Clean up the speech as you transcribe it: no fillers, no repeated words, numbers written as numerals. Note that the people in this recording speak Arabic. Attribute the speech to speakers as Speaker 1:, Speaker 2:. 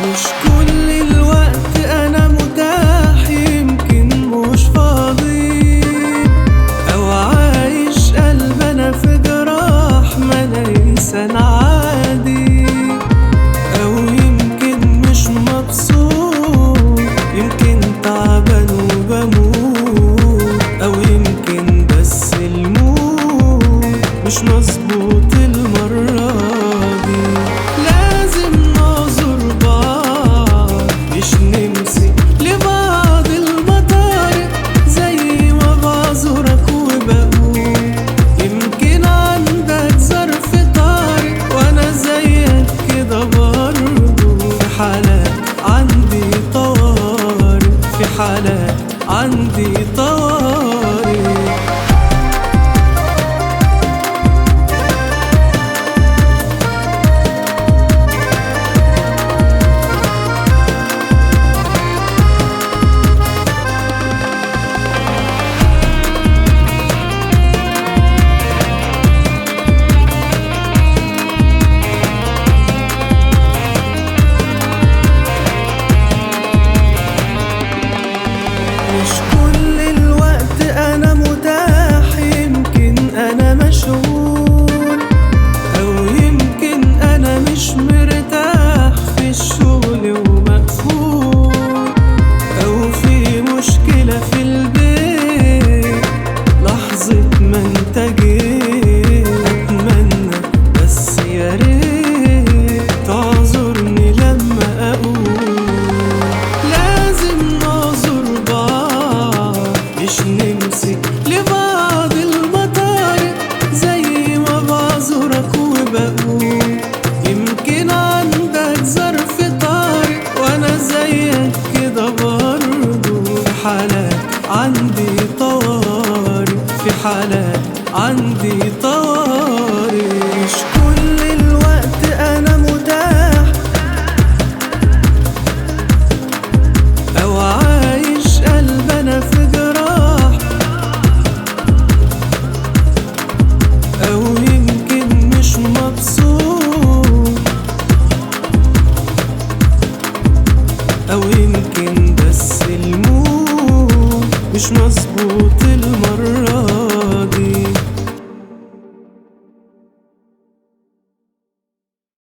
Speaker 1: مش كل الوقت انا متاح، يمكن مش فاضي او عايش قلب انا في جراح، ما انا انسان عادي. او يمكن مش مبسوط، يمكن تعبان وبموت، او يمكن بس المود مش مظبوط المرة دي. لازم نعذر بعض، مش نمسك لبعض المطارق، زي ما بعذرك وبقول يمكن عندك ظرف طارئ، وانا زيك كده برضو. في حالات عندي طوارئ، في حالات عندي طوارئ. مش كل الوقت أنا متاح، يمكن أنا مشغول، أو يمكن أنا مش مرتاح في الشغل ومقفول، أو في مشكلة في البيت لحظة ما انت جيت. أتمنى بس يا ريت تعذرني لما أقول لازم نعذر بعض، مش نمسك لبعض المطارق، زي ما بعذرك وبقول يمكن عندك ظرف طارئ، وانا زيك كده برضو. في حالات عندي طوارئ، في حالات عندي طوارئ. مش كل الوقت انا متاح او عايش قلب انا في جراح، او يمكن مش مبسوط، او يمكن بس المود مش مظبوط المرة دي.